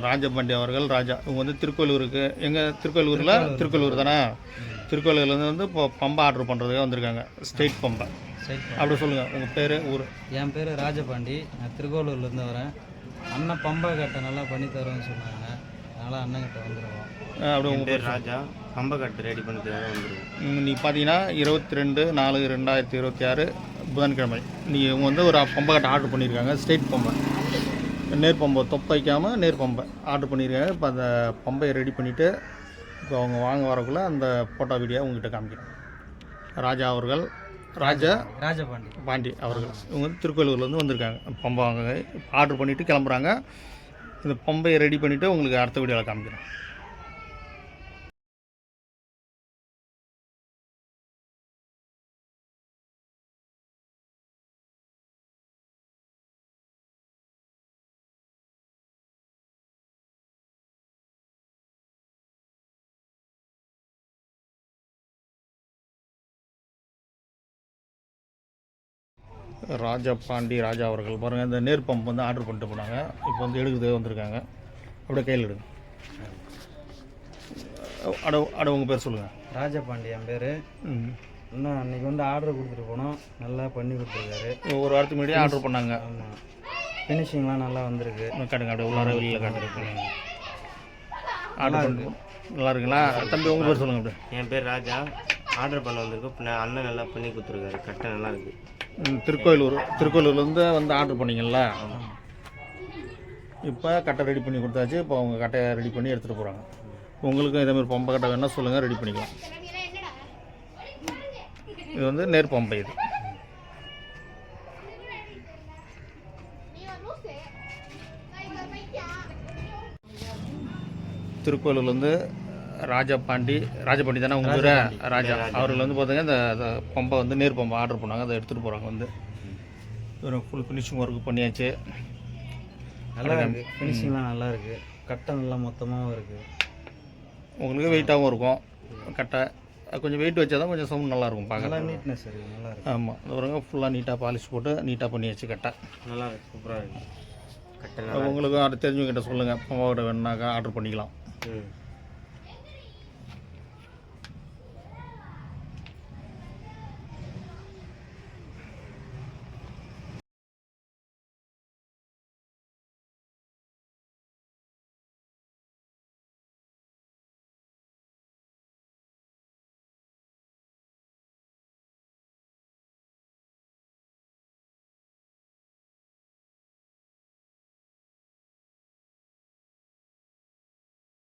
ராஜபாண்டி அவர்கள் ராஜா. இவங்க வந்து திருக்கோயிலூருக்கு எங்கள் திருக்கோயிலூர் தானே. திருக்கோயிலூர்லேருந்து வந்து இப்போ பம்பை ஆர்டர் பண்ணுறதுக்காக வந்திருக்காங்க. ஸ்டேட் பம்பை அப்படி சொல்லுங்கள். உங்கள் பேர் ஊர்? என் பேர் ராஜபாண்டி. நான் திருக்கோயிலூர்லேருந்து வரேன். அண்ணன் பம்பை கட்டை நல்லா பண்ணி தருவேன்னு சொன்னாங்க. அதனால் அண்ணன்கிட்ட வந்துடுவோம். அப்படி உங்கள் பேர் ராஜா. பம்பை கட்டு ரெடி பண்ணுறதுக்காக வந்துடுவோம். நீங்கள் பார்த்தீங்கன்னா 22/4/2026 புதன்கிழமை நீங்கள் வந்து ஒரு பம்பை கட்டை ஆர்டர் பண்ணியிருக்காங்க. ஸ்டேட் பம்பை, நேர் பம்பை, தொப்பை வைக்காமல் நேர் பம்பை ஆர்டர் பண்ணியிருக்காங்க. இப்போ அந்த பம்பையை ரெடி பண்ணிவிட்டு இப்போ அவங்க வாங்க வரக்குள்ளே அந்த ஃபோட்டோ வீடியோ உங்ககிட்ட காமிக்கிறேன். ராஜா அவர்கள், ராஜபாண்டி அவர்கள் இவங்க வந்து திருக்கோயிலூர்லேருந்து வந்திருக்காங்க. பம்பை வாங்க ஆர்டர் பண்ணிவிட்டு கிளம்புறாங்க. இந்த பம்பையை ரெடி பண்ணிவிட்டு உங்களுக்கு அடுத்த வீடியோவில் காமிக்கிறேன். ராஜா அவர்கள் பாருங்கள், இந்த நேர் பம்ப் வந்து ஆர்டர் பண்ணிட்டு போனாங்க. இப்போ வந்து எடுக்கிறது வந்திருக்காங்க. அப்படியே கையில் எடுங்க. உங்கள் பேர் சொல்லுங்கள்? ராஜபாண்டி என் பேர். இன்னும் அன்றைக்கி வந்து ஆர்டர் கொடுத்துட்டு போனோம். நல்லா பண்ணி கொடுத்துருக்காரு. ஒரு வாரத்துக்கு முன்னாடியே ஆர்டர் பண்ணாங்க. ஆமாம், ஃபினிஷிங்லாம் நல்லா வந்திருக்கு. காட்டுங்க, அப்படியே உள்ளார வெளியில் காட்டுருக்கு. ஆர்டர் பண்ணி நல்லா இருக்குங்களா? தம்பி உங்கள் பேர் சொல்லுங்கள்? அப்படியே என் பேர் ராஜா. ஆர்டர் பண்ண வந்திருக்கு. அண்ணன் நல்லா பண்ணி கொடுத்துருக்காரு. கட்டை நல்லா இருக்குது. திருக்கோயிலூர்லேருந்து வந்து ஆர்டர் பண்ணிங்களா? இப்போ கட்டை ரெடி பண்ணி கொடுத்தாச்சு. இப்போ அவங்க கட்டையை ரெடி பண்ணி எடுத்துகிட்டு போகிறாங்க. உங்களுக்கும் இதேமாதிரி பம்பை கட்டை வேணால் சொல்லுங்கள், ரெடி பண்ணிக்கலாம். இது வந்து நேர் பம்பை. இது திருக்கோயிலூர்லேருந்து ராஜபாண்டி தானே உங்கள் பேர்? ராஜா அவர்கள் வந்து பார்த்தீங்கன்னா இந்த பம்பை வந்து நேர் பம்பை ஆர்டர் பண்ணாங்க. அதை எடுத்துகிட்டு போகிறாங்க. வந்து ஒரு ஃபுல் ஃபினிஷிங் ஒர்க் பண்ணியாச்சு. நல்லா இருக்குது. ஃபினிஷிங்லாம் நல்லா இருக்குது. கட்டை நல்லா மொத்தமாகவும் இருக்குது. உங்களுக்கு வெயிட்டாகவும் இருக்கும். கட்டை கொஞ்சம் வெயிட் வச்சா தான் கொஞ்சம் சவுண்ட் நல்லாயிருக்கும் பார்க்க. நல்லா நீட்னஸ் இருக்குது. நல்லா இருக்குது. ஆமாம், இந்த பாருங்க ஃபுல்லாக நீட்டாக பாலிஷ் போட்டு நீட்டாக பண்ணியாச்சு. கட்டை நல்லா இருக்குது. சூப்பராக இருக்குது. கட்டை உங்களுக்கு தெரிஞ்சவங்க கிட்ட சொல்லுங்கள். பம்பை கட்டை வேணுனாக்கா ஆர்டர் பண்ணிக்கலாம்.